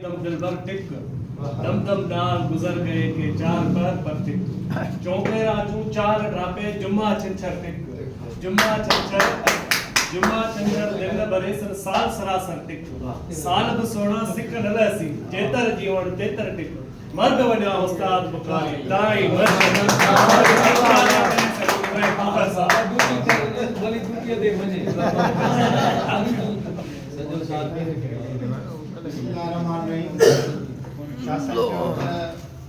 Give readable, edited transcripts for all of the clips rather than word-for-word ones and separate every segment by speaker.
Speaker 1: दम दिलबर टिक दम दम नाल गुजर गए के चार पर टिक चौके राजू चार ड्रापे जुम्मा छंछर टिक जुम्मा छंछर दिल भरे सर साल सरासर टिक साल बसोना सिक नलसी चेतर जीवन चेतर टिक मर्द वना उस्ताद बुखारी दाई
Speaker 2: वाली दुनिया दे मने सजो साथ में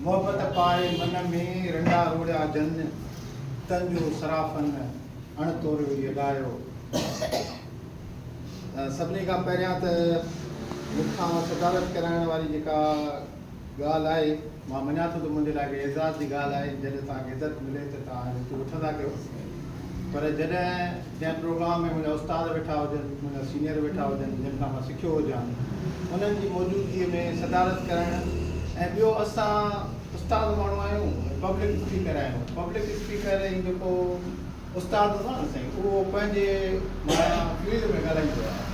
Speaker 3: मोहब्बत पाए मन में रंडा रोड़ा जन तंजो सराफन अण तोड़ अदायो सभिनी खां पहिरियां त मूंखां सदारत कराइण वारी जेका ॻाल्हि आहे मां मञा थो त मुंहिंजे लाइ एज़ाज़ जी ॻाल्हि आहे जॾहिं तव्हांखे इज़त मिले त तव्हां हिते वठंदा कयो पर जॾहिं जंहिं प्रोग्राम में मुंहिंजा उस्ताद वेठा हुजनि मुंहिंजा सीनियर वेठा हुजनि जिन खां मां सिखियो हुजां उन्हनि जी मौजूदगीअ में सदारत करणु ऐं ॿियो असां उस्ताद माण्हू आहियूं पब्लिक स्पीकर आहियूं पब्लिक स्पीकर ऐं जेको उस्ताद हूंदो आहे न साईं उहो पंहिंजे फील्ड में ॻाल्हाईंदो आहे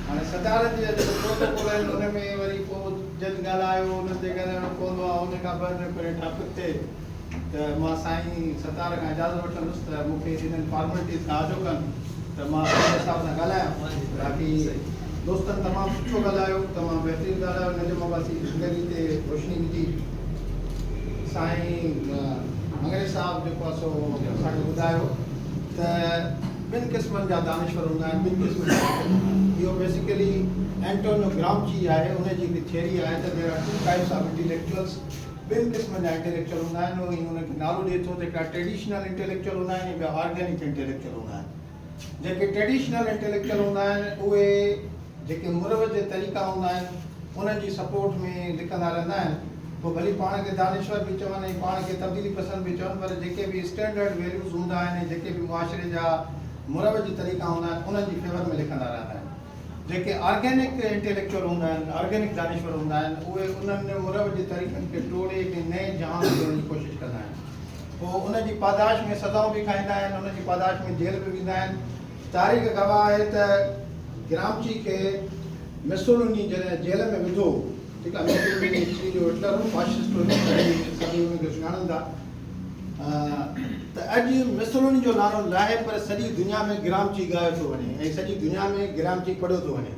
Speaker 3: हाणे सदारत जा जेको प्रोटोकॉल आहिनि उन में वरी पोइ जज ॻाल्हायो उन ते ॻाल्हाइणो पवंदो आहे उन खां ॿ ॾींहं पहिरियों टॉपिक ते त मां साईं सतार खां इजाज़त वठंदुसि त मूंखे हिननि फॉर्मेलिटीज़ खां आजो कनि त मां उन हिसाब सां ॻाल्हायां बाक़ी दोस्तनि तमामु सुठो ॻाल्हायो तमामु बहितरीनु ॻाल्हायो नजम अब्बासी ज़िंदगी ते रोशनी विधी साईं अंग्रेज़ साहिबु जेको आहे सो असांखे ॿुधायो त ॿिनि क़िस्मनि जा दानिश्वर हूंदा आहिनि ॿिनि क़िस्मनि जा इहो बेसिकली एंटोनियो ग्रामची आहे उनजी हिकिड़ी थियरी आहे त there are two types of intellectuals ॿिनि क़िस्मनि जा इंटेलेक्चुअल हूंदा आहिनि उहो हुनखे नालो ॾिए थो त हिकिड़ा ट्रेडिशनल इंटेलेक्चुअल हूंदा आहिनि ॿिया ऑर्गेनिक इंटेलेक्चुअल हूंदा आहिनि जेके ट्रेडिशनल इंटेलेक्चुअल हूंदा आहिनि उहे जेके मुरवज जे तरीक़ा हूंदा आहिनि उन्हनि जी सपोर्ट में लिखंदा रहंदा आहिनि पोइ भली पाण खे दानिश्वर बि चवनि ऐं पाण खे तब्दीली पसंदि बि चवनि पर जेके बि स्टैंडर्ड वैल्यूज़ हूंदा आहिनि जेके बि मुआशरे जा मुरवज तरीक़ा हूंदा आहिनि उन्हनि जी फेवर में लिखंदा रहंदा आहिनि जेके ऑर्गेनिक इंटेलेक्चुअल हूंदा आहिनि ऑर्गेनिक दानिश्वर हूंदा आहिनि उहे उन्हनि मुरवज जे तरीक़नि खे टोड़े हिकिड़ी नए जहान ॾियण जी कोशिशि कंदा आहिनि पोइ उनजी पादाश में सज़ाऊं बि खाईंदा आहिनि उनजी पादाश में जेल बि वेंदा आहिनि तारीख़ गवाह आहे त ग्रामची खे मुसोलिनी जॾहिं जेल में विधो ठीकु आहे मुसोलिनी जो हिटलर फाशिस्ट सभई हुनखे सुञाणनि था त अॼु मुसोलिनी जो नालो लाहे पर सॼी दुनिया में ग्रामची ॻायो थो वञे ऐं सॼी दुनिया में ग्रामची पढ़ियो थो वञे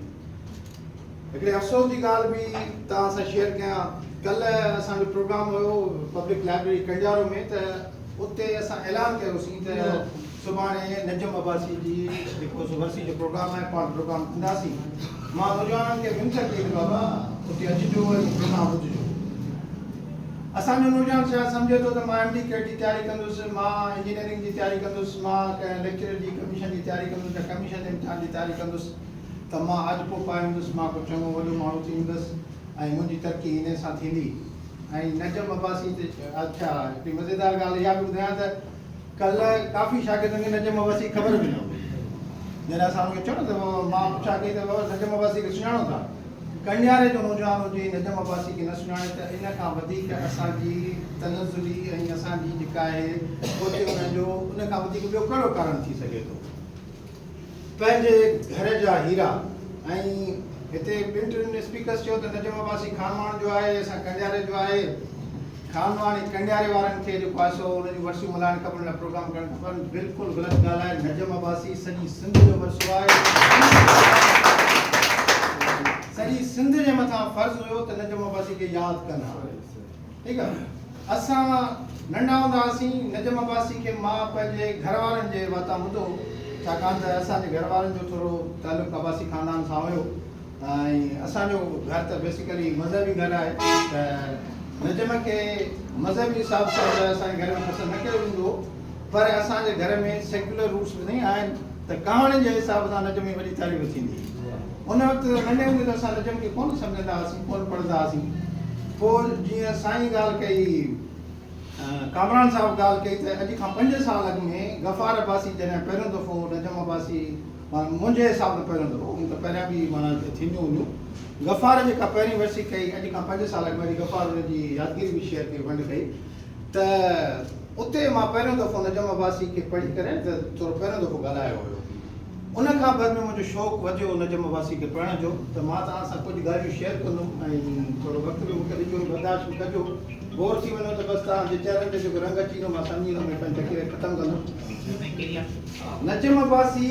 Speaker 3: हिकिड़े अफ़सोस जी ॻाल्हि बि तव्हां सां शेयर कयां कल्ह असांजो प्रोग्राम हुयो पब्लिक लाइब्रेरी कंडियारो में त उते असां ऐलान कयोसीं त सुभाणे नजम अब्बासी जी जेको वरसी जो प्रोग्राम आहे पाण प्रोग्राम कंदासीं मां नौजवाननि खे विनती कई बाबा उते अचिजो ऐं प्रोग्राम ॿुधिजो असांजो नौजवान छा सम्झे थो त मां MD कैट जी तयारी कंदुसि मां इंजीनियरिंग जी तयारी कंदुसि मां कंहिं लेक्चरर जी कमीशन जी तयारी कंदुसि या कमीशन जे इम्तिहान जी तयारी कंदुसि त मां अॼु पोइ पाईंदुसि मां कुझु चङो वॾो माण्हू थी वेंदुसि ऐं मुंहिंजी तरक़ी इन सां थींदी ऐं नजम अब्बासी ते अच्छा हिकिड़ी मज़ेदार ॻाल्हि इहा बि ॿुधायां त कल्ह काफ़ी शागिर्दनि खे नजम अब्बासी ख़बर बि न हुई जॾहिं असां हुनखे चयो न त मां पुछां कई त बाबा नजम अब्बासी खे सुञाणो था कंडियारे जो नौजवान हुजे नजम अब्बासी खे न सुञाणे त इन खां वधीक असांजी तनज़ुली ऐं असांजी जेका आहे उते हुनजो उन खां वधीक ॿियो कहिड़ो कारण थी सघे थो पंहिंजे घर जा हीरा ऐं हिते ॿिनि टिनि स्पीकर्स चयो त नजम अब्बासी खानवान जो आहे असां कंडियारे जो आहे खानवान ऐं कंडियारे वारनि खे जेको आहे सो हुनजी वरसियूं मल्हाइणु खपनि प्रोग्राम करणु खपनि बिल्कुलु ग़लति ॻाल्हि आहे नजम अब्बासी सॼी सिंध जो वरसो आहे सॼी सिंध जे मथां फ़र्ज़ु हुयो त नजम अब्बासी खे यादि कनि ठीकु आहे असां नंढा हूंदा हुआसीं नजम अब्बासी खे मां पंहिंजे घर वारनि जे वाता ॿुधो छाकाणि त असांजे घर वारनि जो थोरो तालुक़ु अब्बासी ख़ानदान सां हुयो ऐं असांजो घर त बेसिकली मज़हबी घर आहे त नजम खे मज़हबी हिसाब सां असांजे घर में पसंदि न कयो वेंदो पर असांजे घर में सेक्युलर रूट्स बि न आहिनि त कहाणी जे हिसाब सां नजम जी वॾी तारीफ़ थींदी उन वक़्तु नंढे हूंदे त असां नजम खे कोन सम्झंदा हुआसीं कोन पढ़ंदा हुआसीं पोइ जीअं साईं ॻाल्हि कई कामरान साहिबु ॻाल्हि कई त अॼु खां 5 साल अॻु में गफ़ार अब्बासी जॾहिं पहिरियों दफ़ो नजम अब्बासी मुंहिंजे हिसाब सां पहिरियों दफ़ो त पहिरियां बि माना थींदियूं हुयूं गफ़ार जेका पहिरीं वरसी कई अॼु खां 5 साल अॻु में गफ़ार हुनजी यादगिरी बि शेयर कई वंड कई त उते मां पहिरियों दफ़ो नजम अब्बासी खे पढ़ी करे त थोरो पहिरियों दफ़ो ॻाल्हायो हुयो उन खां बाद में मुंहिंजो शौक़ु वधियो नजम अब्बासी खे पढ़ण जो त मां तव्हां सां कुझु ॻाल्हियूं शेयर कंदुमि ऐं बर्दाश्त कजो बोर थी वञो त बसि तव्हांजे चहिरनि ते जेको रंग अची वियो मां सम्झी वियुमि में पंहिंजी तकलीफ़ ख़तमु कंदुमि नजम अब्बासी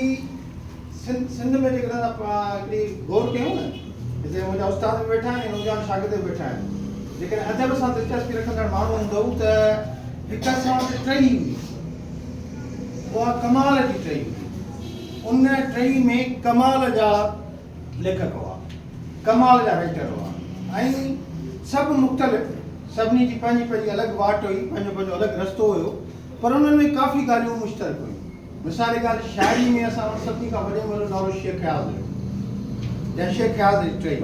Speaker 3: सिंध में जेकॾहिं हिकिड़ी गौर कयूं न हिते मुंहिंजा उस्ताद बि वेठा आहिनि नौजवान शागिर्द बि वेठा आहिनि जेकॾहिं अदब सां दिलचस्पी रखंदड़ माण्हू हूंदो त हिक सां टई हुई उहा कमाल जी टई हुई उन टई में कमाल जा लेखक हुआ कमाल जा राइटर हुआ ऐं सभु मुख़्तलिफ़ सभिनी जी पंहिंजी पंहिंजी अलॻि वाट हुई पंहिंजो पंहिंजो अलॻि रस्तो हुयो पर उन्हनि में काफ़ी ॻाल्हियूं मुश्तरक हुयूं मिसाल जी ॻाल्हि शाइरी में असां वटि सभिनी खां वॾे में वॾो नालो शेख ख़याज़ हुयो या शेख ख़याज़ जी टई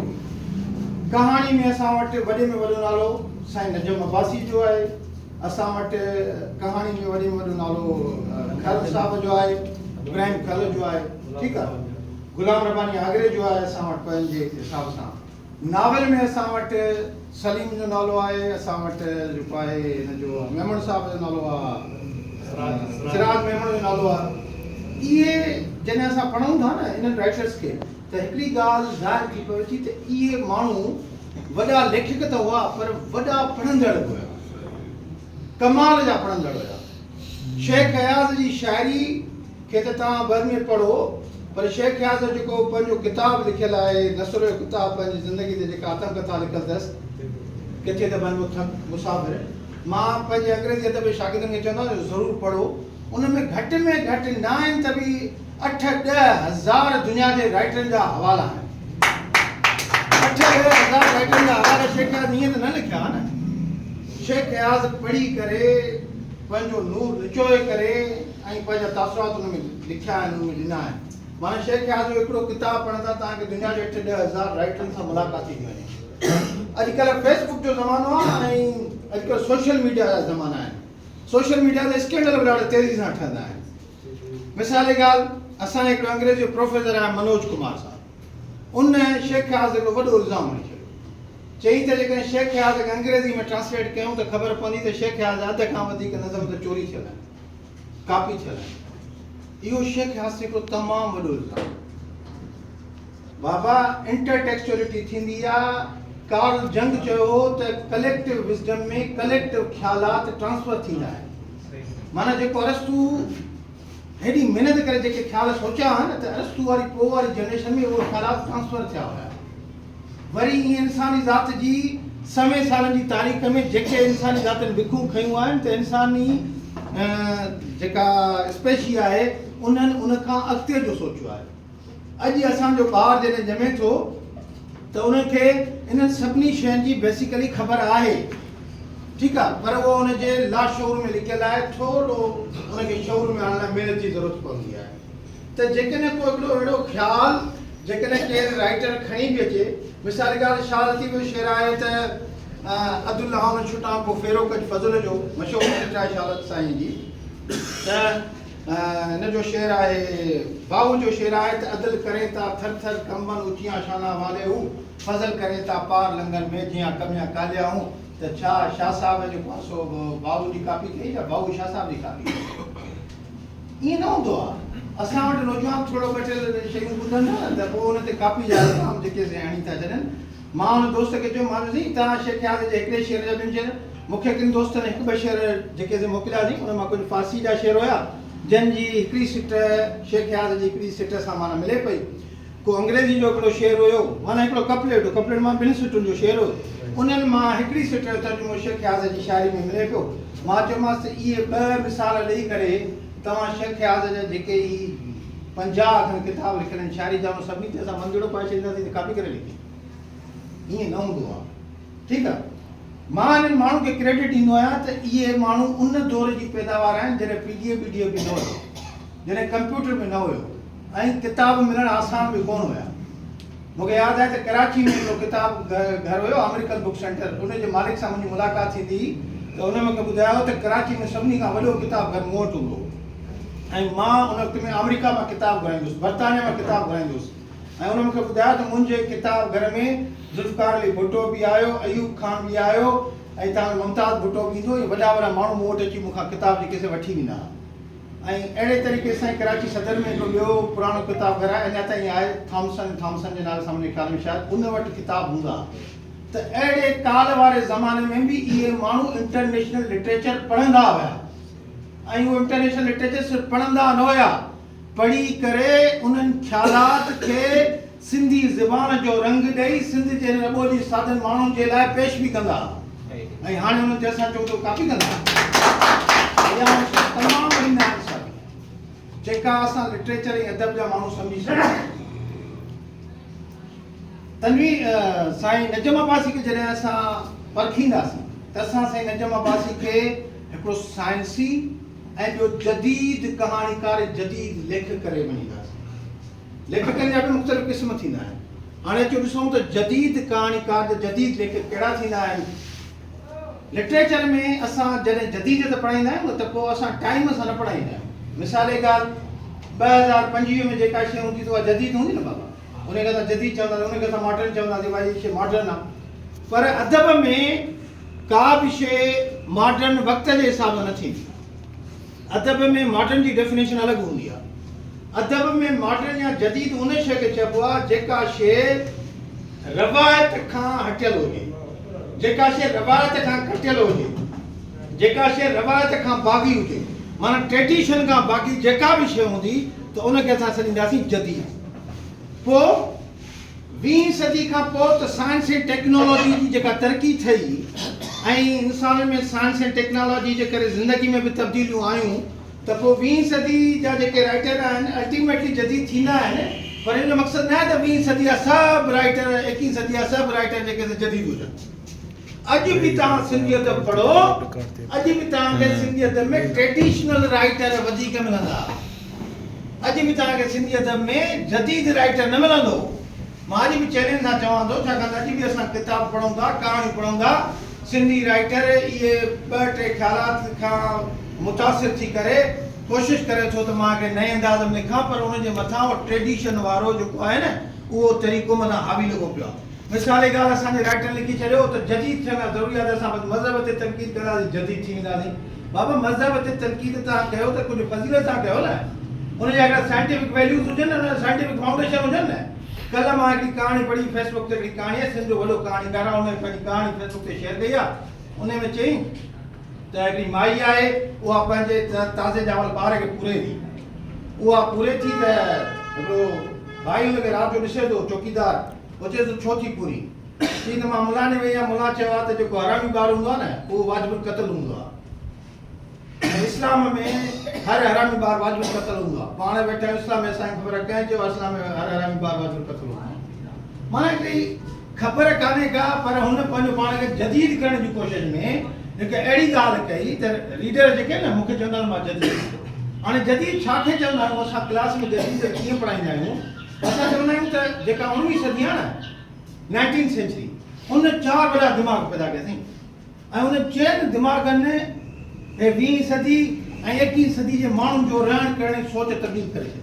Speaker 3: कहाणी में असां वटि वॾे में वॾो नालो साईं नजम अब्बासी जो आहे असां वटि कहाणी में वॾे में वॾो नालो खल साहब जो आहे इब्राहिम खल जो आहे ठीकु आहे गुलाम रब्बानी आगरे जो आहे असां वटि पंहिंजे हिसाब सां नावल में असां वटि सलीम जो नालो आहे असां वटि जेको आहे हिन जो मेमण साहब जो नालो आहे सिराज मेमण जो नालो आहे इहे जॾहिं असां पढ़ूं था न इन्हनि राइटर्स खे त हिकिड़ी ॻाल्हि ज़ाहिर थी पवे थी त इहे माण्हू वॾा लेखक त हुआ पर वॾा पढ़ंदड़ बि हुआ कमाल जा पढ़ंदड़ हुआ शेख ख़याज़ जी शाइरी खे त तव्हां बर में पढ़ो पर शेख ख़याज़ जो जेको पंहिंजो किताब लिखियलु आहे नसर जो किताब पंहिंजी ज़िंदगी ते जेका आत्मकथा लिखियलु अथसि किथे त बन मुसाफ़िर मां पंहिंजे अंग्रेज़ी अदब जे शागिर्दनि खे चवंदो आहियां ज़रूरु पढ़ो उन में घटि न आहिनि त बि 8-10 हज़ार दुनिया जे राइटरनि जा हवाला आहिनि 8-10 हज़ार राइटरनि जा हवाला शेख ख़याज़ ईअं त न लिखिया न शेख ख़याज़ पढ़ी करे पंहिंजो नूर निचोए करे ऐं पंहिंजा तासुरात उन में लिखिया आहिनि उन में ॾिना आहिनि माना शेख ख़याज़ जो हिकिड़ो किताबु पढ़ंदा तव्हांखे दुनिया जे 8-10 हज़ार राइटरनि सां मुलाक़ात थी वञे अॼुकल्ह फेसबुक जो ज़मानो आहे ऐं अॼुकल्ह सोशल मीडिया जा ज़माना आहिनि सोशल मीडिया ते स्कैंडल बि ॾाढे तेज़ी सां ठहंदा आहिनि मिसाल जी ॻाल्हि असांजे हिकिड़ो अंग्रेज़ी जो प्रोफेसर आहे मनोज कुमार साहब उन शेख ख़याज़ हिकिड़ो वॾो इल्ज़ाम हणी छॾियो चई त जेकॾहिं शेख ख़याज़ खे अंग्रेज़ी में ट्रांसलेट कयूं त ख़बर पवंदी त शेख ख़याज़ अध खां वधीक नज़म त चोरी थियल आहिनि कापी थियल आहिनि इहो शेख ख़याज़ हिकिड़ो तमामु वॾो इल्ज़ाम बाबा इंटरटेक्चुअलिटी थींदी आहे कार्ल जंग चयो हो त कलेक्टिव विज़डम में कलेक्टिव ख़्यालात ट्रांसफर थींदा आहिनि माना जेको अरस्तू हेॾी महिनत करे जेके ख़्याल सोचिया हुआ न त अरस्तू वारी पोइ वारी जनरेशन में उहे ख़्यालात ट्रांसफर थिया हुया वरी ईअं इंसानी ज़ात जी समय सालनि जी तारीख़ में जेके इंसानी ज़ातनि विखूं खयूं आहिनि त इंसानी जेका स्पेशी आहे उन्हनि उन खां अॻिते जो सोचियो आहे अॼु असांजो ॿारु जॾहिं ॼमे थो त उनखे इन्हनि सभिनी शयुनि जी बेसिकली ख़बर आहे ठीकु आहे पर उहो उनजे लाशऊर में लिखियलु आहे थोरो उनखे शऊर में आणण लाइ महिनत जी ज़रूरत पवंदी आहे त जेकॾहिं को हिकिड़ो अहिड़ो ख़्यालु जेकॾहिं केरु राइटर खणी बि अचे मिसाल जी ॻाल्हि शाह लतीफ़ जो शेर आहे त अब्दुल्लाह छुटा को फेरो कज फज़ल जो मशहूरु शेर आहे शाह साईं जी त हिन जो शेर आहे बाबू जो शेर आहे त अदल करे था थर थर कंबन ऊचिया शाना वाले हूं फज़ल करे था पार लंगन में जीअं कमिया कालिया हूं त छा शाह साहब जो पासो बाबू जी कापी कई या बाबू शाह साहब जी कापी ईअं न हूंदो आहे असां वटि नौजवान थोरो घटि शयूं ॿुधनि न त पोइ हुन ते कापी जा इल्ज़ाम जेके हणी था छॾनि मां हुन दोस्त खे चयो मां ॾिसी तव्हां शेख ख़याज़ जे हिकिड़े शेर जा ॿिनि शेर मूंखे किन दोस्तनि हिकु ॿ शेर जेके मोकिलियासीं उन मां कुझु फारसी जा शेर हुया जंहिंजी हिकिड़ी सिट शेख ख़याज़ जी हिकिड़ी सिट सां माना मिले पई को अंग्रेज़ी जो हिकिड़ो शेर हुयो माना हिकिड़ो कपलेट मां ॿिनि सिटुनि जो शेर हुयो उन्हनि मां हिकिड़ी सिट जो तर्जुमो शेख ख़याज़ जी शाइरी में मिले पियो मां चयोमांसि त इहे 2 मिसाल ॾेई करे तव्हां शेख ख़याज़ जा जेके ई 50 खनि किताब लिखियल आहिनि शाइरी जा उन सभिनी ते असां मंदिड़ो पाए छॾींदासीं त कापी करे लिखी ईअं न हूंदो आहे ठीकु आहे मां हिननि माण्हुनि खे क्रेडिट ॾींदो आहियां त इहे माण्हू उन दौर जी पैदावार आहिनि जॾहिं PDF बि न हुयो जॾहिं कंप्यूटर बि न हुयो ऐं किताब मिलणु आसान बि कोन हुया मूंखे यादि आहे त कराची में हिकिड़ो किताब घर हुयो अमेरिकन बुक सेंटर उनजे मालिक सां मुंहिंजी मुलाक़ात थींदी त उन मूंखे ॿुधायो त कराची में सभिनी खां वॾो किताब घर मूं वटि हूंदो ऐं मां उन वक़्त में अमेरिका मां किताब घुराईंदुसि बर्तानिया मां किताब घुराईंदुसि ऐं उन मूंखे ॿुधायो त मुंहिंजे किताब घर में ज़ुल्फ़कार अली भुट्टो बि आयो अयूब खान बि आयो ऐं तव्हांजो मुमताज़ भुट्टो बि ईंदो वॾा वॾा माण्हू मूं वटि अची मूंखां किताब जेके से वठी वेंदा ऐं अहिड़े तरीक़े सां कराची सदर में हिकिड़ो ॿियो पुराणो किताब घर आहे अञा ताईं आहे थॉमसन जे नाले सां मुंहिंजे ख़्याल में शायदि उन वटि किताब हूंदा त अहिड़े काल वारे ज़माने में बि इहे माण्हू इंटरनेशनल लिटरेचर पढ़ंदा हुया ऐं उहो इंटरनेशनल लिटरेचर सिर्फ़ु पढ़ंदा न हुया, पढ़ी करे उन्हनि ख़्यालात खे सिंधी ज़बान जो रंग ॾेई सिंध जे ॿोली साधन माण्हुनि जे लाइ पेश बि कंदा। ऐं हाणे हुननि ते असां चऊं त काफ़ी कंदा तमामु वॾी नाइंसाफ़ी जेका असां लिटरेचर ऐं अदब जा माण्हू सम्झी सघूं। तन्वी साईं नजम अब्बासी खे जॾहिं असां परखींदासीं त असां साईं नजम अब्बासी खे हिकिड़ो साइंसी ऐं ॿियो जदीद कहाणीकार जदीद लेखक करे मञींदासीं। लेखकनि जा बि मुख़्तलिफ़ क़िस्म थींदा आहिनि। हाणे अचो ॾिसूं त जदीद कहाणीकार जदीद लेखक कहिड़ा थींदा आहिनि। लिटरेचर में असां जॾहिं जदीद पढ़ाईंदा आहियूं त पोइ असां टाइम सां न पढ़ाईंदा आहियूं। मिसाल जी ॻाल्हि 2025 में जेका शइ हूंदी त उहा जदीद हूंदी न बाबा, उनखे असां जदीद चवंदासीं, उनखे असां मॉडर्न चवंदासीं, भाई शइ मॉडर्न आहे। पर अदब में का बि शइ मॉडर्न वक़्त जे हिसाब सां न थींदी। अदब में मॉडर्न जी डेफिनेशन अलॻि हूंदी आहे। अदब में मॉडर्न या जदीद उन शइ खे चइबो आहे जेका शइ रवायत खां हटियल हुजे, जेका शइ रवायत खां कटियल हुजे, जेका शइ रवायत खां बाग़ी हुजे, माना ट्रेडिशन खां बाक़ी जेका बि शइ हूंदी त उनखे असां सॾींदासीं जदीद। पोइ 20 सदी खां पोइ त साइंस ऐं टेक्नोलॉजी जी जेका तरक़ी थी ऐं इंसान में साइंस ऐं टेक्नोलॉजी जे करे ज़िंदगी में बि तब्दीलियूं आयूं त पोइ 20 सदी जा जेके राइटर आहिनि अल्टीमेटली जदीद थींदा आहिनि। पर इन जो मक़सदु न आहे त 20 सदी जा सभु राइटर 21 सदी जा सभु राइटर जेके जदीद हुजनि। अॼु बि तव्हां सिंधी अदब पढ़ो, अॼु बि तव्हांखे सिंधी अदब में ट्रेडिशनल राइटर वधीक मिलंदा। अॼु बि तव्हांखे सिंधी अदब में जदीद राइटर न मिलंदो। मां अॼु बि चैलेंज सां चवां थो, छाकाणि अॼु बि असां किताब पढ़ूं था, कहाणी पढ़ूं था, सिंधी राइटर इहे 2-3 ख़्यालात खां मुतासिर थी करे कोशिशि करे थो त मां हिकिड़े नए अंदाज़ में लिखां, पर उनजे मथां उहो ट्रेडिशन वारो जेको आहे न उहो तरीक़ो मथां हावी लॻो पियो आहे। मिसाल जी ॻाल्हि असांजे राइटर लिखी छॾियो त जदीद थियण ज़रूरी आहे त असां मज़हब ते तनक़ीद कंदासीं, जदीद थी वेंदासीं। बाबा मज़हब ते तनक़ीद तव्हां कयो त कुझु फज़ीलत सां कयो न, उनजा अगरि साइंटिफिक वैल्यूज़ हुजनि न, साइंटिफिक फाउंडेशन हुजनि न। कल्ह मां हिकिड़ी कहाणी पढ़ी फेसबुक ते, हिकिड़ी कहाणी आहे, सिंध जो वॾो कहाणीकार आहे, उन पंहिंजी कहाणी फेसबुक ते शेयर कई आहे। उन में चई त हिकिड़ी माई आहे, उहा पंहिंजे ताज़े ॼावल ॿार खे पूरे थी। उहा पूरे थी त हिकिड़ो भाई हुनखे राति जो ॾिसे थो, चौकीदार, उहो चए थो छो थी पूरी? चई त मां मुला ने वई आहियां, मुला चयो आहे त जेको हरामी ॿार हूंदो आहे न उहो वाजिबुल क़त्ल हूंदो आहे। इस्लाम में हर हरामी ॿार वाजिबुल क़त्ल हूंदो आहे। पाण वेठा आहियूं इस्लाम में, असांखे ख़बर कंहिं चयो इस्लाम में हर हरामी ॿार वाजिबुल क़त्ल हूंदो आहे। माना हिकिड़ी ख़बर कान्हे का, पर हुन पंहिंजो पाण खे जदीद करण जी कोशिशि में हिकु अहिड़ी ॻाल्हि कई त रीडर जेके न मूंखे चवंदा आहिनि मां जदीद। हाणे जदीद छा खे चवंदा आहियूं असां क्लास में जदीद कीअं पढ़ाईंदा आहियूं? असां चवंदा आहियूं त जेका 19वीं सदी आहे न, 19th सेंचुरी, उन 4 वॾा दिमाग़ पैदा कयासीं ऐं उन 4 दिमाग़नि हे 20 सदी ऐं 21 सदी जे माण्हुनि जो रहण करण जी सोच तब्दील करे छॾी।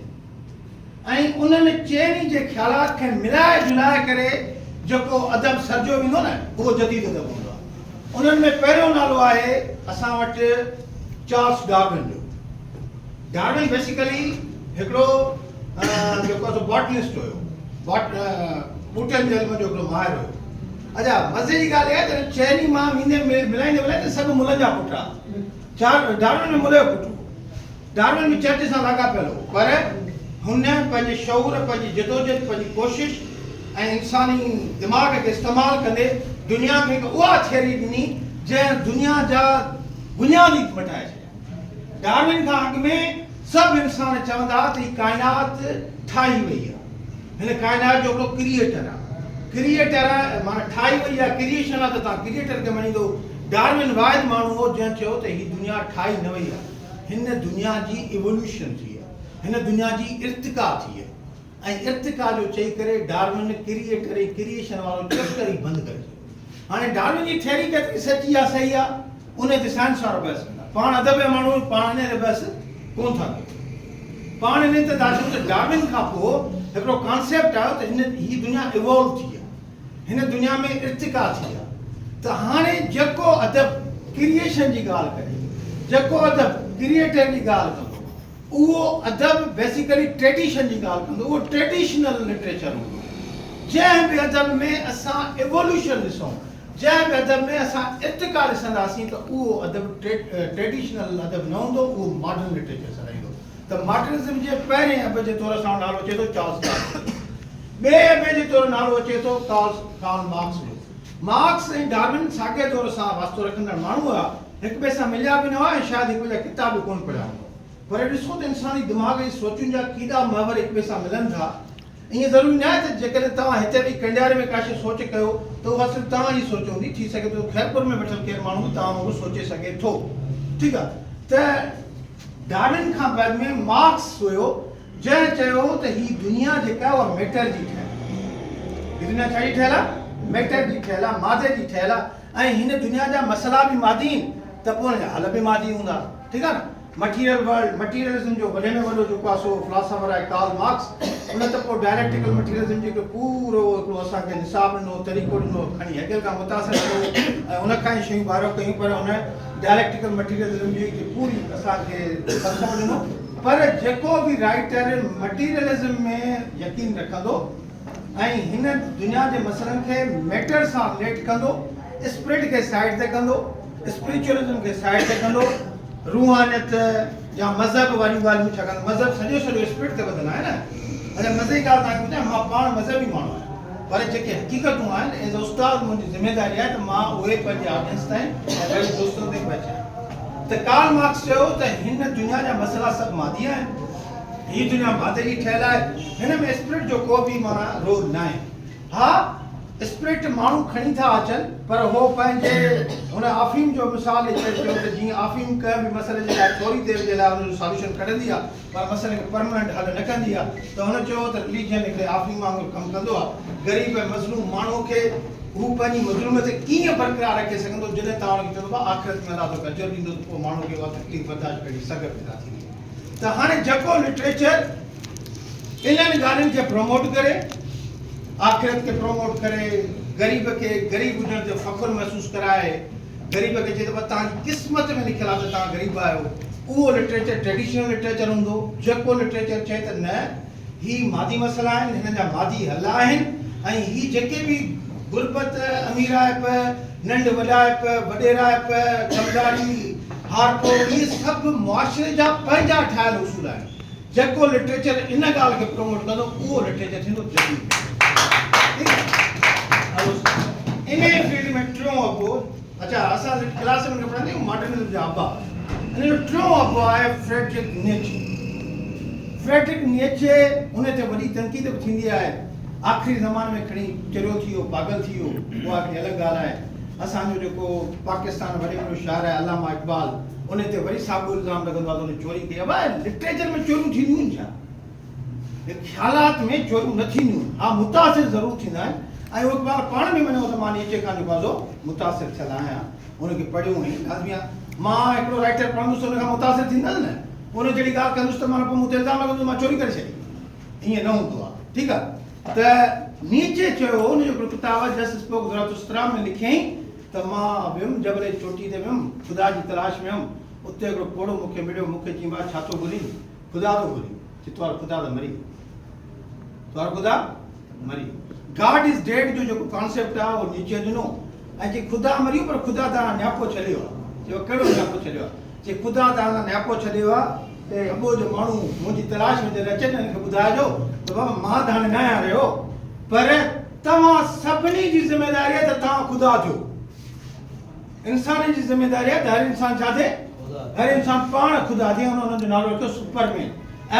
Speaker 3: ऐं उन्हनि 4 जे ख़्यालात खे मिलाए जुलाए करे जेको अदब सर्जो वेंदो न उहो जदीद अदब हूंदो आहे। उन्हनि में पहिरियों नालो आहे असां वटि चार्ल्स डार्विन जो। डार्विन बेसिकली हिकिड़ो जेको आहे बॉटनिस्ट हुयो, ॿूटनि जे इल्म जो हिकिड़ो माहिर हुयो। अच्छा, मज़े जी ॻाल्हि आहे त 4 मां मिलाईंदे सभु मुलनि जा पुट आहे। डार्विन में मुले जो पुटु, डार्विन बि चर्च सां लाॻापियल हो, पर हुन पंहिंजे शऊर, पंहिंजी जदोजहद, पंहिंजी कोशिशि ऐं इंसानी दिमाग़ खे इस्तेमालु कंदे दुनिया में हिकु उहा थियरी ॾिनी जंहिं दुनिया जा बुनियादी मटाए छॾिया। डार्विन खां अॻु में सभु इंसान चवंदा त हीअ काइनात ठाही वई आहे, हिन काइनात जो हिकिड़ो क्रिएटर आहे। क्रिएटर माना ठाही वई आहे, क्रिएशन आहे त तव्हां क्रिएटर खे मञींदो। डार्विन वाहिद माण्हू हो जंहिं चयो त हीअ दुनिया ठाही न वई आहे, हिन दुनिया जी इवोल्यूशन थी आहे, हिन दुनिया जी इर्तिका थी आहे। ऐं इर्तिका जो चई करे डार्विन क्रिएटर ऐं क्रिएशन वारो चक्कर ई बंदि करे छॾियो। हाणे डार्विन जी थियरी केतिरी सची आहे, सही आहे, उन ते साइंस वारो बहस कंदा। पाण अदब जा माण्हू पाण इन ते बहस कोन था कनि। पाण इन ते था चऊं त डार्विन खां पोइ हिकिड़ो कॉन्सेप्ट आयो त हीअ दुनिया इवॉल्व थी आहे, हिन दुनिया में इर्तिका थी आहे। त हाणे जेको अदब क्रिएशन जी ॻाल्हि करे, जेको अदब क्रिएटर जी ॻाल्हि कंदो, उहो अदब बेसिकली ट्रेडिशन जी ॻाल्हि कंदो, उहो ट्रेडिशनल लिटरेचर हूंदो। जंहिं बि अदब में असां एवोल्यूशन ॾिसूं, जंहिं बि अदब में असां इर्तिका ॾिसंदासीं त उहो अदब ट्रेडिशनल अदब न हूंदो, उहो मॉडर्न लिटरेचर सां रहंदो। त मॉडर्निज़म जे पहिरें अब जे तौर सां नालो अचे थो चार्ल्स डार्विन, ॿिए अबे जे तौर नालो अचे थो कार्ल मार्क्स जो। मार्क्स ऐं डार्विन साॻे तौर सां वास्तो रखंदड़ माण्हू हुआ, हिक ॿिए सां मिलिया बि न हुआ ऐं शायदि हिक ॿिए जा किताब बि कोन पढ़िया हूंदा, पर ॾिसो त इंसानी दिमाग़ जी सोचुनि जा केॾा महवर हिक ॿिए सां मिलनि था। ईअं ज़रूरी न आहे त जेकॾहिं तव्हां हिते बि कंडियारे में का शइ सोच कयो त उहा सिर्फ़ु तव्हां जी सोच हूंदी, थी सघे थो ख़ैरपुर में वेठल केरु माण्हू तव्हां वांगुरु सोचे सघे थो। ठीकु आहे, त डार्विन खां बाद में मार्क्स हुयो जंहिं चयो त हीअ दुनिया जेका उहा मैटर जी ठहियल आहे, हीअ दुनिया छा जी ठहियल आहे, मैटर जी ठहियल आहे, मादे जी ठहियल आहे, ऐं हिन दुनिया जा मसइला बि मादी आहिनि त पोइ हुनजा हल बि मादी हूंदा। ठीकु आहे न, मटीरियल वर्ल्ड, मटीरियलिज़म जो वॾे में वॾो जेको आहे सो फिलासफर आहे कार्ल मार्क्स। उन त पोइ डायलैक्टिकल मटीरियलिज़म जेको पूरो हिकिड़ो असांखे निसाब ॾिनो, तरीक़ो ॾिनो, खणी हेगल खां मुतासिर कयो ऐं उन खां ई शयूं ॿाहिरि कयूं, पर हुन डायलैक्टिकल मटीरियलिज़म जी पूरी असांखे फ़लसफ़ो ॾिनो। पर जेको बि राइटर मटीरियलिज़म में यकीन रखंदो ऐं हिन दुनिया जे मसइलनि खे मैटर सां रिलेट कंदो, स्पिरिट खे साइड ते कंदो, स्पिरिचुअलिज़म खे साइड ते कंदो, रूहानियत या मज़हब वारियूं ॻाल्हियूं छाकाणि मज़हब सॼो स्पिरिट ते ॿधल आहे न। अगरि मज़े जी ॻाल्हि तव्हांखे ॿुधायां, मां पाण मज़हबी माण्हू आहियां, पर जेके हक़ीक़तूं आहिनि एज़ अ उस्ताद मुंहिंजी ज़िमेदारी आहे त मां उहे पंहिंजे ऑडियंस ताईं ऐं पंहिंजे दोस्तनि ताईं पहुचायां। त कार्ल मार्क्स चयो त हिन दुनिया जा मसइला सभु मादी आहिनि, हीअ दुनिया मादे जी ठहियल आहे, हिन में स्पिरिट जो को बि माना रोल न आहे। हा, स्पिरिट माण्हू खणी था अचनि, पर हो पंहिंजे हुन अफ़ीम जो मिसाल ॾेई चयो त जीअं अफ़ीम कंहिं बि मसइले जे लाइ थोरी देरि जे लाइ हुनजो सॉल्यूशन कढंदी आहे, पर मसइले खे परमानेंट हल न कंदी आहे। त हुन चयो त रिलीजन हिकिड़े अफ़ीम वांगुरु कमु कंदो आहे, ग़रीब ऐं मज़लूम माण्हू खे हू पंहिंजी मज़लूमियत कीअं बरक़रार रखे सघंदो, जॾहिं तव्हां हुनखे चवंदो आहे आख़िरत में अलाह तोखे अजर ॾींदो, त पोइ माण्हू खे उहा तकलीफ़ बर्दाश्त कढी सघे पैदा थींदी। त हाणे जेको लिटरेचर इन्हनि ॻाल्हियुनि खे प्रमोट करे, आख़िरत खे प्रमोट करे, ग़रीब खे ग़रीब हुजण ते फ़ख़्रु महसूसु कराए, ग़रीब खे चए त तव्हांजी क़िस्मत में लिखियलु आहे त तव्हां ग़रीब आहियो, उहो लिटरेचर ट्रेडिशनल लिटरेचर हूंदो। जेको लिटरेचर चए त न, ही मादी मसइला आहिनि, हिननि जा मादी हल आहिनि, ऐं ही जेके बि गुरबत, अमीराइप, नंढ वॾाइप, वॾेराइप, कमदारी, हारपो, इहे सभु मुआशिरे जा पंहिंजा ठाहियल उसूल आहिनि। जेको लिटरेचर इन ॻाल्हि खे प्रमोट कंदो उहो लिटरेचर थींदो जदीद। इन फील्ड में टियों अबो, अच्छा असां क्लास में पढ़ंदा आहियूं मॉडर्निज़म जा अबा, इन जो टियों अबो आहे फ्रेडरिक नीचे। फ्रेडरिक नीचे उन ते वॾी तनक़ीद बि थींदी आहे, आख़िरी ज़माने में खणी चरियो थी वियो, पागल थी वियो, उहा हिकिड़ी अलॻि ॻाल्हि आहे। असांजो जेको पाकिस्तान वॾे में शाइर आहे अलामा इक़बाल, उन ते वरी साॻियो इल्ज़ाम लॻंदो आहे त उन चोरी कई आहे। लिटरेचर में चोरियूं थींदियूं आहिनि छा? ख़्यालात में चोरियूं न थींदियूं आहिनि, हा मुतासिर ज़रूरु थींदा आहिनि। ऐं उहो इक़बाल पाण बि मञो त मां नीचे खां जेको आहे मुतासिर थियल आहियां, उनखे पढ़ियो ऐं लाज़मी आहे। मां हिकिड़ो राइटर पढ़ंदुसि उन खां मुतासिर थींदुसि न, उन जहिड़ी ॻाल्हि कंदुसि त माना पोइ मूं ते इल्ज़ाम लॻंदो मां चोरी करे छॾी, ईअं न हूंदो आहे। ठीकु आहे, त नीचे चयो, उनजो हिकिड़ो किताबु आहे जस्ट स्पोक ज़रातुस्त्रा में लिखियईं त मां वियुमि जबल चोटी ते वियुमि, ख़ुदा जी तलाश में हुउमि, उते हिकिड़ो कोड़ो मूंखे मिलियो, मूंखे चई मां छा थो घुरी, ख़ुदा थो घुरी, चई तुंहिंजो ख़ुदा त मरी, तुंहिंजो ख़ुदा मरी। गॉड इज़ डेड जो जेको कॉन्सेप्ट आहे उहो नीचे ॾिनो ऐं चई ख़ुदा मरियो, पर ख़ुदा तव्हां न्यापो छॾियो आहे। चयो कहिड़ो न्यापो छॾियो आहे? चई ख़ुदा तव्हां न्यापो छॾियो आहे त अॻो जो माण्हू मुंहिंजी तलाश में जॾहिं अचनि हिनखे ॿुधाइजो त बाबा मां त हाणे न आहियां रहियो, पर तव्हां सभिनी जी ज़िमेदारी आहे त तव्हां ख़ुदा थियो। इंसान जी ज़िमेदारी आहे त हर इंसान छा थिए, हर इंसान पाण ख़ुदा थिए। हुन जो नालो रखियो superman.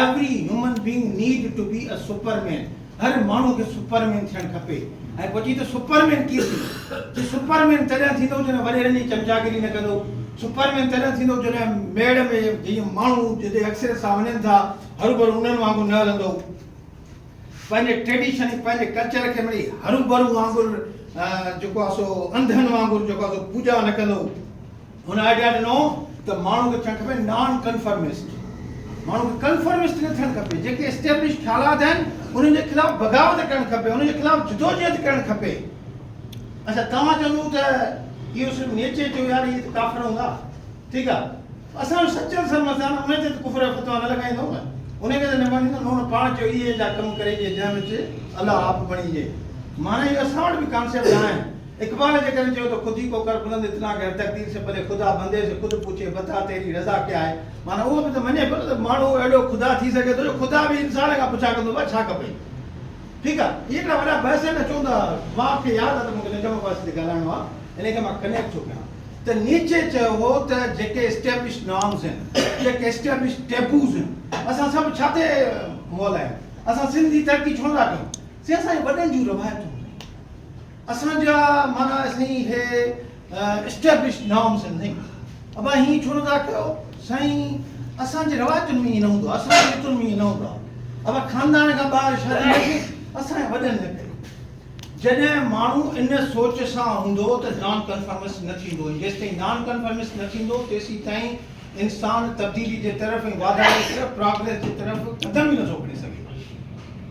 Speaker 3: Every human being need to be a superman. हर माण्हू खे सुपरमैन थियणु खपे। ऐं पोइ चई त सुपरमैन कीअं थींदो? सुपरमैन तॾहिं थींदो जॾहिं वॾेरनि जी चमचागिरी न कंदो। सुपरमैन तॾहिं थींदो जॾहिं मेड़ में जीअं माण्हू जॾहिं अक्सर सां वञनि था हरू भरू उन्हनि वांगुरु न हलंदो, पंहिंजे ट्रेडिशन पंहिंजे कल्चर खे मिली हरू भरू वांगुरु जेको आहे सो अंधनि वांगुरु जेको आहे सो पूॼा न कंदो। हुन आइडिया ॾिनो त माण्हू खे थियणु खपे नॉन कन्फर्मिस्ट। माण्हू खे कन्फर्मिस्ट न थियणु खपे। जेके एस्टेब्लिश ख़्यालात आहिनि उन्हनि जे ख़िलाफ़ु बग़ावत करणु खपे, उन्हनि जे ख़िलाफ़ु जिदोजहद करणु खपे। अच्छा तव्हां चवंदो त इहो सिर्फ़ु नीचे चयो यार इहे त काफ़िर हूंदा, ठीकु आहे, असांजो सचल समझ आहे न, उन ते त कुफर फतवा न लॻाईंदो न, उनखे त न मञींदो न। हुन पाण चयो इहे जा कमु करे जंहिं विच अलाह आप बणिजे। माना ये असां वटि बि कॉन्सेप्ट आहिनि। इक़बाल जे करे चयो त खुद ही को कर बुलंद इतना कर तकदीर से पहले खुदा बंदे से खुद पूछे बता तेरी रज़ा क्या है। माना उहो बि त मञे पियो त माण्हू अहिड़ो ख़ुदा थी सघे थो जो ख़ुदा बि इंसान खां पुछा कंदो आहे छा खपे। ठीकु आहे, इहे हिकिड़ा वॾा बहस आहिनि। चवंदा मूंखे यादि आहे त मूंखे निजम अब्बासी ते ॻाल्हाइणो आहे, इन खे मां कनेक्ट थो कयां त नीचे चयो हो त जेके एस्टेब्लिश नॉर्म्स आहिनि, जेके एस्टेब्लिश टेबूज़ आहिनि, असां सभु छा ते मोल आहियूं? असां सिंधी तरक़ी छो नथा कयूं? से असांजे वॾनि जूं रवायतूं, असांजा माना साईं हे एस्टेब्लिश नॉर्म्स आहिनि। अब हीअं छो नथा कयो साईं? असांजे रवायतुनि में ईअं न हूंदो आहे, असांजे रीतुनि में ईअं न हूंदो आहे। अब ख़ानदान खां ॿाहिरि शादी कई असांजे वॾनि न कई। जॾहिं माण्हू इन सोच सां हूंदो त नॉन कन्फर्मिस्ट न थींदो, जेसिताईं नॉन कन्फर्मिस्ट न थींदो तेसीं ताईं इंसान तब्दीली जे तरफ़ ऐं वाधारे जे तरफ़ प्रोग्रेस जे तरफ़ क़दम ई नथो खणी सघे।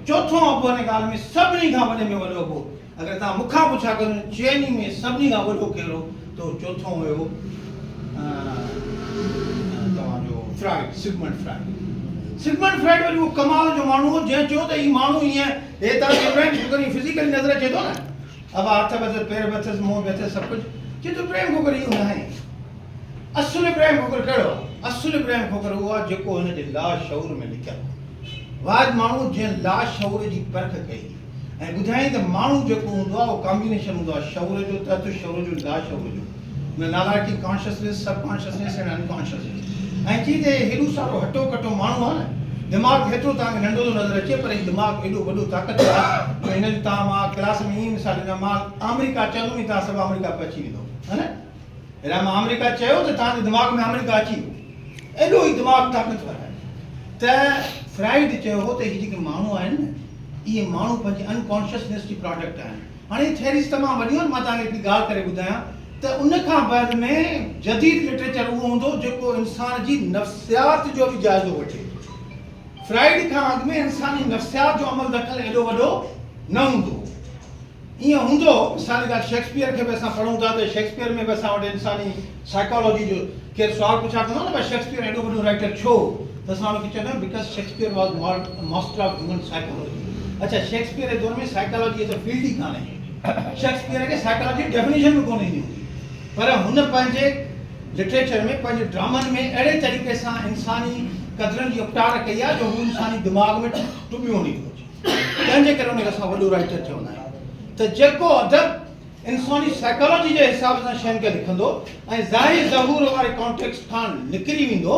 Speaker 3: चोथों अबो हिन ॻाल्हि में सभिनी खां वॾे में वॾो अबो, अगरि तव्हां मूंखां पुछा कयो चइनी में सभिनी खां वॾो कहिड़ो, त चोथों हुयो तव्हांजो fried, Sigmund Freud. Sigmund Freud वरी उहो कमाल जो माण्हू हो जंहिं चयो त ही माण्हू ईअं हे तव्हांखे प्रेम छोकिरी फिज़िकली नज़र अचे थो न, अब हथ बथस पेर बथस मुंहुं बथस सभु कुझु चए थो प्रेम खोकर इहो न आहे। असुल प्रेम खोकर कहिड़ो आहे? असुल प्रेम खोकर उहो आहे जेको हिन जे लाशऊर में लिखियलु। वाद माण्हू जंहिं लाशऊर जी परख कई ऐं ॿुधाई त माण्हू जेको हूंदो आहे उहो कॉम्बिनेशन हूंदो आहे शऊर जो, तत्व शऊर जो, लाशऊर जो। हुन नाला की कॉन्शियसनेस, सब कॉन्शियसनेस एंड अनकॉन्शियसनेस। ऐं चई त हेॾो सारो हटो कटो माण्हू आहे न, दिमाग़ हेतिरो तव्हांखे नंढो थो नज़र अचे पर दिमाग़ एॾो वॾो ताक़तवर आहे जो हिन जो तव्हां मां क्लास में ईअं मिसाल ॾिना, मां अमेरिका चवंदुमि तव्हां सभु अमेरिका पे अची वेंदो है न। हेॾा मां अमेरिका चयो त तव्हांजे दिमाग़ में अमेरिका अची वियो, एॾो ई दिमाग़ ताक़तवर आहे। त फ्राइड चयो हो त हीअ जेके माण्हू आहिनि न, इहे माण्हू पंहिंजे अनकॉन्शियसनेस जी प्रोडक्ट आहिनि। हाणे थियरीज़ तमामु वॾियूं आहिनि, मां तव्हांखे हिकिड़ी ॻाल्हि करे ॿुधायां त उन खां बाद में जदीद लिटरेचर उहो हूंदो जेको इंसान जी नफ़्सियात जो बि जाइज़ो वठे। फ्राइड खां अॻु में इंसानी नफ़्सियात जो अमल दख़ल एॾो वॾो न हूंदो। ईअं हूंदो मिसाल जी ॻाल्हि शेक्सपियर खे बि असां पढ़ूं था त शेक्सपियर में बि असां वटि इंसानी साइकोलॉजी जो केरु सुवाल पुछा कंदो न, भई शेक्सपियर एॾो वॾो राइटर छो, त असां हुनखे चवंदा आहियूं because Shakespeare was master of human psychology. अच्छा, शेक्सपियर जे दौर में साइकोलॉजी त फील्ड ई कान्हे, शेक्सपियर खे साइकोलॉजी डेफिनेशन बि कोन ईंदी हुई, पर हुन पंहिंजे लिटरेचर में पंहिंजे ड्रामनि में अहिड़े तरीक़े सां इंसानी क़दरनि जी उपटार कई आहे जो हू इंसानी दिमाग़ में टुबियो वञी थो अचे। तंहिंजे करे हुनखे असां वॾो राइटर चवंदा आहियूं। त जेको अदब इंसानी साइकोलॉजी जे हिसाब सां शयुनि खे लिखंदो ऐं ज़ाहिर ज़हूर वारे कॉन्टेक्स्ट खां निकिरी वेंदो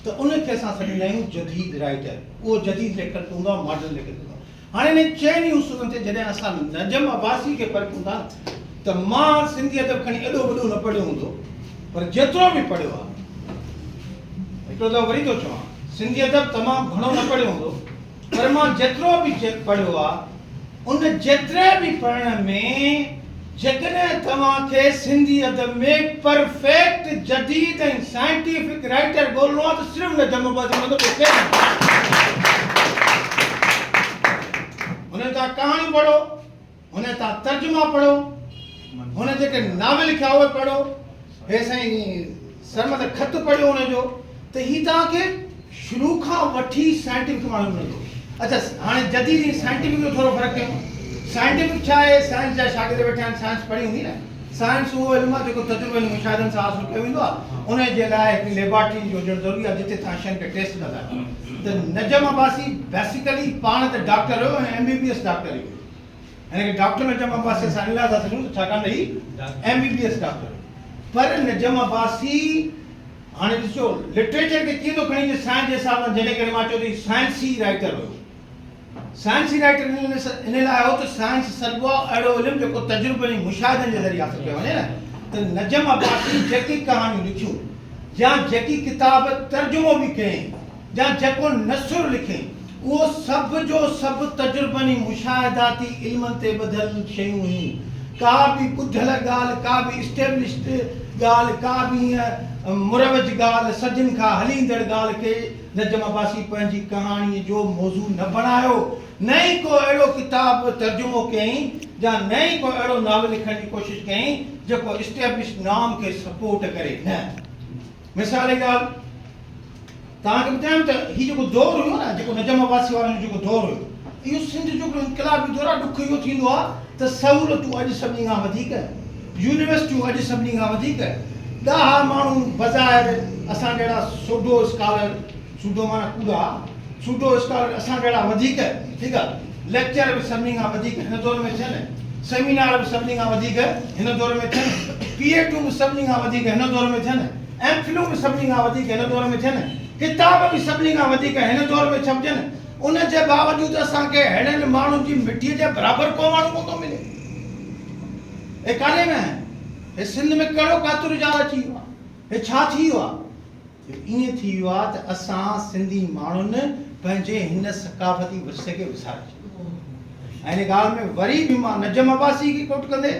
Speaker 3: त उनखे असां सॾींदा आहियूं जदीद राइटर। उहो जदीद लेखक हूंदो आहे, मॉडर्न लेखक हूंदो आहे। हाणे इन चइनी उसूलनि ते जॾहिं असां नजम अब्बासी खे परखूं था त मां सिंधी अदब खणी एॾो वॾो न पढ़ियो हूंदो, पर जेतिरो बि पढ़ियो आहे, हिकिड़ो दफ़ो वरी थो चवां, सिंधी अदब तमामु घणो न पढ़ियो हूंदो, पर मां जेतिरो बि पढ़ियो आहे उन जेतिरे बि पढ़ण में जेकॾहिं तव्हांखे सिंधी अदब में परफेक्ट जदीद ऐं साइंटिफिक राइटर ॻोल्हणो आहे त सिर्फ़ु नजम अब्बासी मिलंदो। हुन तव्हां कहाणी पढ़ो, हुन तव्हां तर्जुमा पढ़ो, हुन जेके नावेल लिखिया उहे पढ़ो, हे साईं सरमद ख़त पढ़ियो हुनजो, त हीअ तव्हांखे शुरू खां वठी साइंटिफिक माण्हू मिलंदो। अच्छा, हाणे जदीद ऐं साइंटिफिक जो थोरो फ़र्क़ु कयूं। साइंटिफिक छा आहे? साइंस जा शागिर्द वेठा आहिनि, साइंस पढ़ी हूंदी न। साइंस उहो इल्मु आहे जेको तजुर्बे ऐं मुशाहिदनि सां हासिलु कयो वेंदो आहे। उन जे लाइ हिकिड़ी लेबॉरेटरी जो हुजणु ज़रूरी आहे जिते तव्हां शयुनि खे टेस्ट कंदा आहियो। त नजम अब्बासी बेसिकली पाण त डॉक्टर हुयो ऐं MBBS डॉक्टर हुयो। हिन खे डॉक्टर नजम अब्बासी सां इन लाइ था सॾूं छाकाणि त ही MBBS डॉक्टर हुयो। पर नजम अब्बासी हाणे ॾिसो लिटरेचर खे कीअं थो खणी साइंस जे हिसाब सां, जॾहिं करे मां चयो त साइंसी राइटर हुयो। साइंसी राइटर इन लाइ हो त साइंस सॾिबो आहे अहिड़ो इल्मु जेको तजुर्बे ऐं मुशाहिदनि जे ज़रिए हासिलु कयो वञे न। त नजम अब्बासी जेकी कहाणियूं लिखियूं या जेकी किताब तर्जुमो बि कयईं या जेको नसुर लिखियईं, उहो सभु जो सभु तजुर्बनि ऐं मुशाहिदाती इल्मनि ते ॿधल शयूं हुयूं। का बि ॿुधल ॻाल्हि, का बि इस्टेब्लिश्ड ॻाल्हि, का बि मुरवज ॻाल्हि, सदियुनि खां हलींदड़ ॻाल्हि खे नजम अब्बासी पंहिंजी कहाणीअ जो मौज़ू न बणायो, न ई को अहिड़ो किताब तर्जुमो कयईं या न ई को अहिड़ो नावल लिखण जी कोशिशि कयईं जेको इस्टेब्लिश नॉर्म खे सपोर्ट करे। न मिसाल जी ॻाल्हि तव्हांखे ॿुधायां त हीउ जेको दौरु हुयो न, जेको नजम अब्बासी वारनि जो जेको दौरु हुयो, इहो सिंध जो हिकिड़ो इनकलाबी दौरु आहे। ॾुख इहो थींदो आहे त सहूलियतूं अॼु सभिनी खां वधीक, यूनिवर्सिटियूं अॼु सभिनी खां वधीक, ॾाढा माण्हू बज़ाहिर असां जहिड़ा सूडो स्कॉलर, सूडो माना कूड़ा, सूडो स्कॉलर असां जहिड़ा वधीक, ठीकु आहे, लेक्चर बि सभिनी खां वधीक हिन दौर में थियनि, सेमिनार बि सभिनी खां वधीक हिन दौर में थियनि, पीएटियूं बि सभिनी खां वधीक हिन दौर में थियनि, एमफिलूं बि सभिनी खां वधीक हिन दौर में थियनि, किताब बि सभिनी खां वधीक हिन दौर में छपजनि। उन जे बावजूदि असांखे अहिड़नि माण्हुनि जी मिटीअ जे बराबरि को माण्हू कोन थो मिले। हे काॾे में आहे? हे सिंध में कहिड़ो कातुर जा अची वियो आहे? हे छा थी वियो आहे? ईअं थी वियो आहे त असां सिंधी माण्हुनि पंहिंजे हिन सकाफ़ती विरसे खे विसारे छॾियो। ऐं हिन ॻाल्हि में वरी बि मां नजम अब्बासी खे कोट कंदे,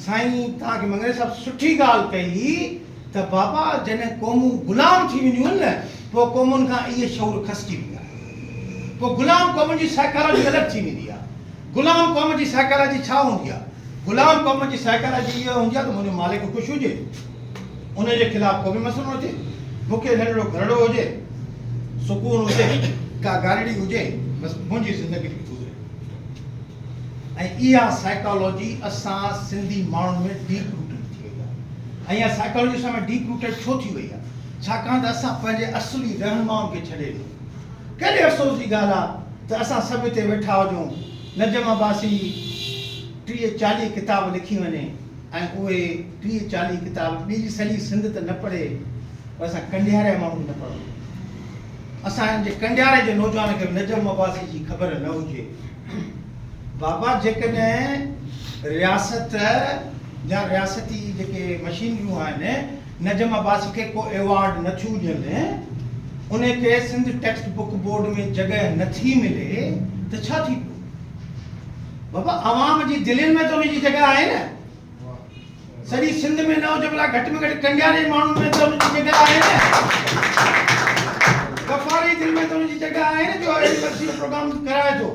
Speaker 3: साईं तव्हांखे मंगरे साहिबु सुठी ॻाल्हि कई त बाबा जॾहिं क़ौमूं ग़ुलाम थी वेंदियूं आहिनि न, पोइ क़ौमुनि खां इहे शौर खसिजी वेंदा आहिनि। पोइ ग़ुलाम क़ौम जी साइकोलॉजी अलॻि थी वेंदी आहे। ग़ुलाम क़ौम जी साइकोलॉजी छा हूंदी आहे? ग़ुलाम क़ौम जी साइकोलॉजी इहा हूंदी आहे त मुंहिंजो मालिक ख़ुशि हुजे, उन जे ख़िलाफ़ु को बि मसइलो न थिए, मूंखे नंढड़ो घरड़ो हुजे, सुकून हुजे, का गारड़ी हुजे, बसि मुंहिंजी ज़िंदगी थी गुज़रे। ऐं इहा साइकोलॉजी असां सिंधी माण्हुनि में डीप रूटेड थी वई आहे। ऐं इहा साइकोलॉजी असां में डीप रूटेड छो थी वई आहे? छाकाणि त असां पंहिंजे असली रहनुमाउनि खे छॾे ॾिनो। केॾे अफ़सोस जी ॻाल्हि आहे त असां सभु हिते वेठा हुजूं, नजम अब्बासी 30-40 किताब लिखी वञे ऐं उहे 30-40 किताब ॿी सॼी सिंध त न पढ़े, पर असां कंडियारे माण्हू न पढ़ूं। असांजे कंडियारे जे नौजवान खे नजम अब्बासी जी ख़बर न हुजे। बाबा जेकॾहिं रियासत या रियासती जेके मशीनरियूं आहिनि नजम अब्बासी खे को एवॉर्ड नथियूं ॾियनि, उनखे सिंध टेक्स्ट बुक बोर्ड में जॻह नथी मिले त छा थी? बाबा आवाम जी दिलनि में त उनजी जॻह आहे न। सॼी सिंध में न हुजे भला घटि में घटि कंडियारे माण्हुनि में त उनजी जॻह आहे न। गफ़ारी दिलि में त उनजी जॻह आहे न जो यूनिवर्सिटी जो प्रोग्राम कराए थो।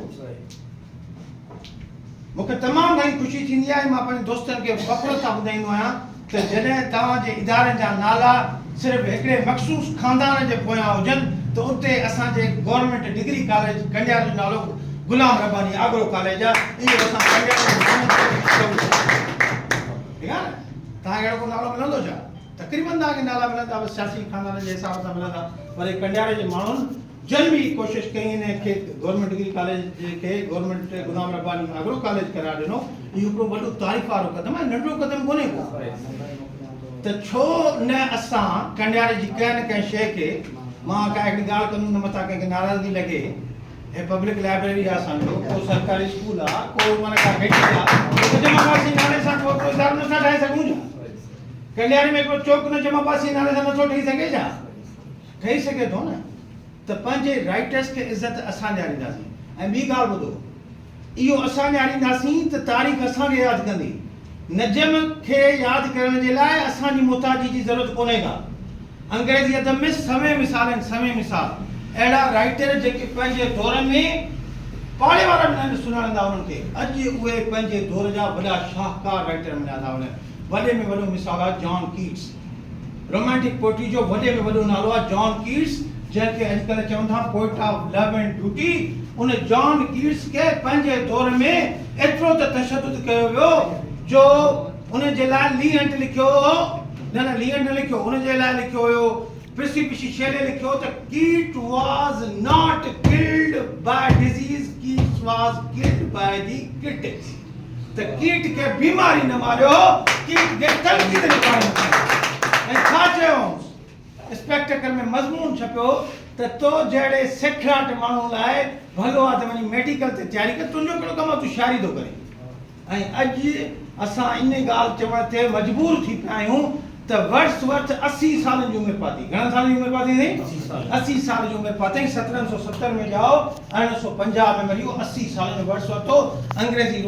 Speaker 3: मूंखे तमामु घणी ख़ुशी थींदी आहे, मां पंहिंजे दोस्तनि खे फ़ख़्र सां ॿुधाईंदो आहियां त जॾहिं तव्हांजे इदारनि जा नाला सिर्फ़ु हिकिड़े मख़सूस ख़ानदान जे पोयां हुजनि त उते असांजे गवर्नमेंट डिग्री कॉलेज कंडियार जो नालो गुलाम रब्बानी आगरो कॉलेज आहे। इहो असां कंडियार ठीकु आहे न? तव्हांखे अहिड़ो को नालो मिलंदो छा? तक़रीबन तव्हांखे नाला मिलंदा, बसि सियासी ख़ानदान जे हिसाब सां मिलंदा, पर कंडियारे जे माण्हुनि जन बि कोशिशि कई हिन खे गवर्नमेंट डिग्री कॉलेज खे गवर्नमेंट गुलाम रब्बानी आगरो कॉलेज कराए ॾिनो। इहो हिकिड़ो वॾो तारीफ़ वारो क़दम आहे, नंढिड़ो क़दम कोन्हे को। त छो न असां कंडियारे जी कंहिं न कंहिं शइ खे, मां का हिकिड़ी ॻाल्हि कंदुमि न मथां कंहिंखे नाराज़गी लॻे, हे पब्लिक लाइब्रेरी आहे असांजो, को सरकारी स्कूल आहे, को माना का घटि आहे, नजम अब्बासी नाले सां को इदारो नथा ठाहे सघूं छा? कंडियारे में हिकिड़ो चौक नजम अब्बासी नाले सां नथो ठही सघे छा? ठही सघे थो न। त पंहिंजे राइटर्स खे इज़त असां ॾियारींदासीं। ऐं ॿी ॻाल्हि ॿुधो, इहो असां ॾियारींदासीं त तारीख़ असांखे यादि कंदी। नजम खे यादि करण जे लाइ असांजी मुहताजी जी ज़रूरत कोन्हे का। अंग्रेज़ी अदब में समय मिसाल आहिनि, समय मिसाल अहिड़ा राइटर जेके पंहिंजे दौर में पाड़े वारा बि न सुञाणंदा उन्हनि खे, अॼु उहे पंहिंजे दौर जा वॾा शाहकार राइटर मञा था वञनि। वॾे में वॾो मिसाल आहे जॉन कीट्स। रोमांटिक पोइट्री जो वॾे में वॾो नालो आहे जॉन कीट्स, जंहिंखे अॼुकल्ह चवनि था poet of love and beauty. उन जॉन कीट्स खे पंहिंजे दौर में एतिरो त तशद्दुद कयो वियो जो उन जे लाइ ली हंट लिखियो, न ली हंट लिखियो, उन जे लाइ लिखियो हुयो, प्रिसी शेले लिखियो त Keats was not killed by disease, Keats was killed by the critics. त कीट खे बीमारी न मारियो, कीट खे तनक़ीद न कयो। ऐं छा चयो? स्पेक्टेकल में मज़मून छपियो त तो जहिड़े सेखिड़ाट माण्हू लाइ भलो आहे त वञी मेडिकल ते तयारी कर, तुंहिंजो कहिड़ो कमु आहे, तूं शायरी थो करे। ऐं अॼु असां इन ॻाल्हि चवण ते मजबूर थी पिया आहियूं त वर्ड्सवर्थ 80 सालनि जी उमिरि पाती। घणनि सालनि जी उमिरि पाती अथई? 80 साल जी उमिरि पाती। 1770 में ॼाओ, 1850 में मरियो, 80 सालनि में वर्ड्सवर्थ हो। अंग्रेज़ी